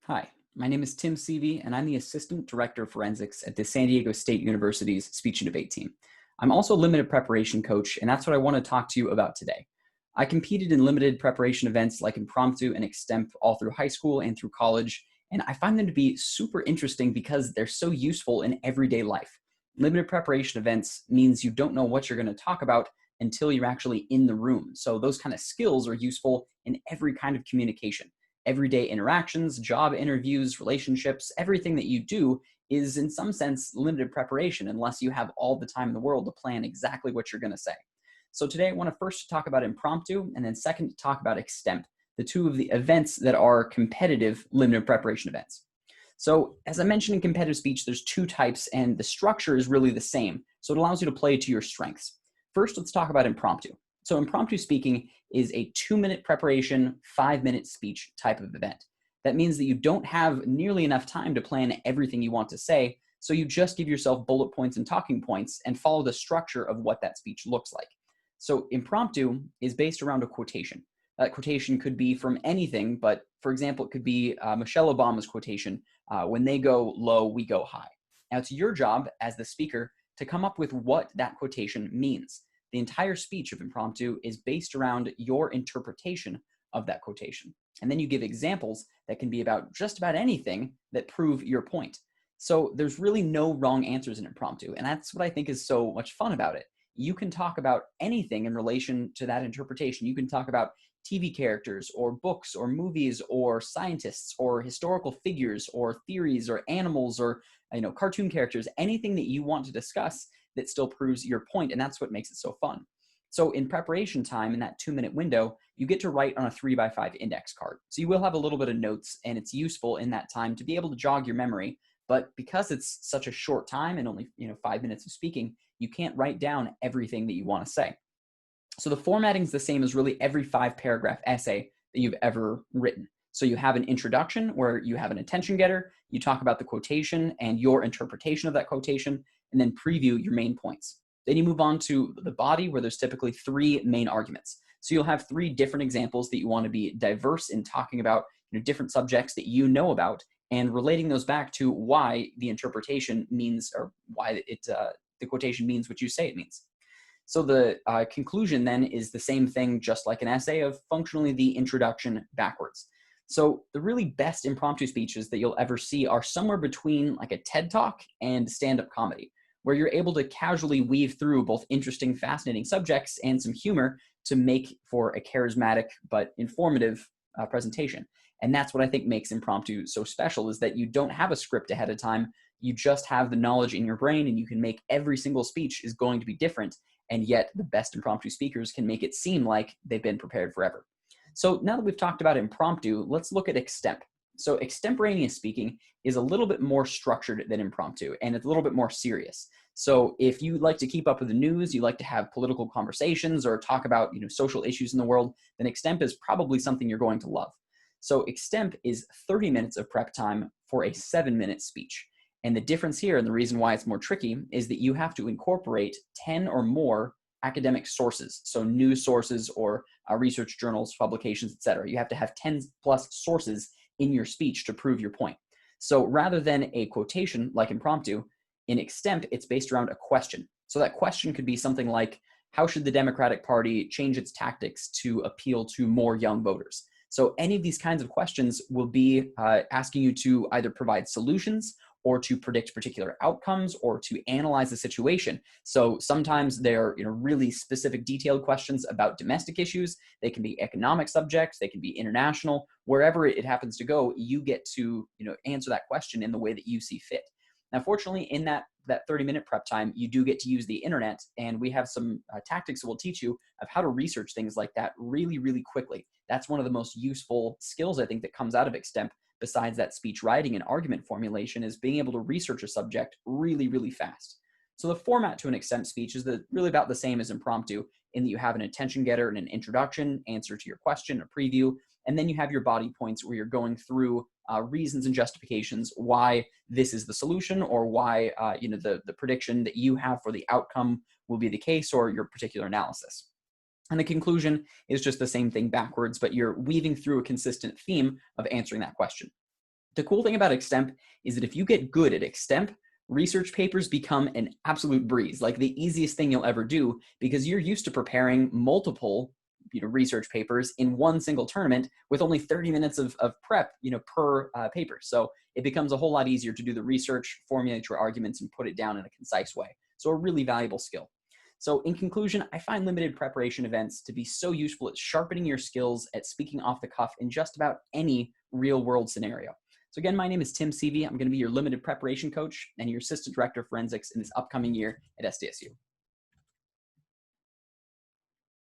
Hi, my name is Tim Seavey, and I'm the Assistant Director of Forensics at the San Diego State University's Speech and Debate team. I'm also a limited preparation coach, and that's what I want to talk to you about today. I competed in limited preparation events like Impromptu and Extemp all through high school and through college, and I find them to be super interesting because they're so useful in everyday life. Limited preparation events means you don't know what you're going to talk about until you're actually in the room. So those kind of skills are useful in every kind of communication. Everyday interactions, job interviews, relationships, everything that you do is in some sense limited preparation unless you have all the time in the world to plan exactly what you're going to say. So today I want to first talk about impromptu and then second to talk about extemp, the two of the events that are competitive limited preparation events. So as I mentioned in competitive speech, there's two types and the structure is really the same. So it allows you to play to your strengths. First, let's talk about impromptu. So impromptu speaking is a 2-minute preparation, 5-minute speech type of event. That means that you don't have nearly enough time to plan everything you want to say. So you just give yourself bullet points and talking points and follow the structure of what that speech looks like. So impromptu is based around a quotation. That quotation could be from anything, but for example, it could be Michelle Obama's quotation, when they go low, we go high. Now it's your job as the speaker to come up with what that quotation means. The entire speech of impromptu is based around your interpretation of that quotation. And then you give examples that can be about just about anything that prove your point. So there's really no wrong answers in impromptu. And that's what I think is so much fun about it. You can talk about anything in relation to that interpretation. You can talk about TV characters or books or movies or scientists or historical figures or theories or animals or cartoon characters, anything that you want to discuss that still proves your point, and that's what makes it so fun. So in preparation time, in that 2-minute window, you get to write on a 3x5 index card. So you will have a little bit of notes, and it's useful in that time to be able to jog your memory. But because it's such a short time and only 5 minutes of speaking, you can't write down everything that you want to say. So the formatting is the same as really every 5-paragraph essay that you've ever written. So you have an introduction where you have an attention getter, you talk about the quotation and your interpretation of that quotation, and then preview your main points. Then you move on to the body where there's typically 3 main arguments. So you'll have 3 different examples that you want to be diverse in talking about different subjects that you know about and relating those back to why the interpretation means or why the quotation means what you say it means. So the conclusion then is the same thing, just like an essay, of functionally the introduction backwards. So the really best impromptu speeches that you'll ever see are somewhere between like a TED Talk and stand-up comedy, where you're able to casually weave through both interesting, fascinating subjects and some humor to make for a charismatic but informative presentation. And that's what I think makes impromptu so special, is that you don't have a script ahead of time. You just have the knowledge in your brain, and you can make every single speech is going to be different. And yet the best impromptu speakers can make it seem like they've been prepared forever. So now that we've talked about impromptu, let's look at extemp. So extemporaneous speaking is a little bit more structured than impromptu, and it's a little bit more serious. So if you like to keep up with the news, you like to have political conversations or talk about social issues in the world, then extemp is probably something you're going to love. So extemp is 30 minutes of prep time for a 7-minute speech. And the difference here, and the reason why it's more tricky, is that you have to incorporate 10 or more academic sources. So news sources or research journals, publications, etc. You have to have 10 plus sources in your speech to prove your point. So rather than a quotation like impromptu, in extemp, it's based around a question. So that question could be something like, how should the Democratic Party change its tactics to appeal to more young voters? So any of these kinds of questions will be asking you to either provide solutions or to predict particular outcomes or to analyze the situation. So sometimes they're really specific detailed questions about domestic issues. They can be economic subjects, they can be international, wherever it happens to go, you get to answer that question in the way that you see fit. Now, fortunately, in that 30-minute prep time, you do get to use the internet, and we have some tactics that will teach you of how to research things like that really, really quickly. That's one of the most useful skills, I think, that comes out of extemp, besides that speech writing and argument formulation, is being able to research a subject really, really fast. So the format to an extemp speech is really about the same as impromptu, in that you have an attention getter and an introduction, answer to your question, a preview, and then you have your body points where you're going through reasons and justifications why this is the solution, or why the prediction that you have for the outcome will be the case, or your particular analysis. And the conclusion is just the same thing backwards, but you're weaving through a consistent theme of answering that question. The cool thing about extemp is that if you get good at extemp, research papers become an absolute breeze, like the easiest thing you'll ever do, because you're used to preparing multiple research papers in one single tournament with only 30 minutes of prep per paper. So it becomes a whole lot easier to do the research, formulate your arguments, and put it down in a concise way. So a really valuable skill. So in conclusion, I find limited preparation events to be so useful at sharpening your skills at speaking off the cuff in just about any real world scenario. So again, my name is Tim Seavey. I'm going to be your limited preparation coach and your assistant director of forensics in this upcoming year at SDSU.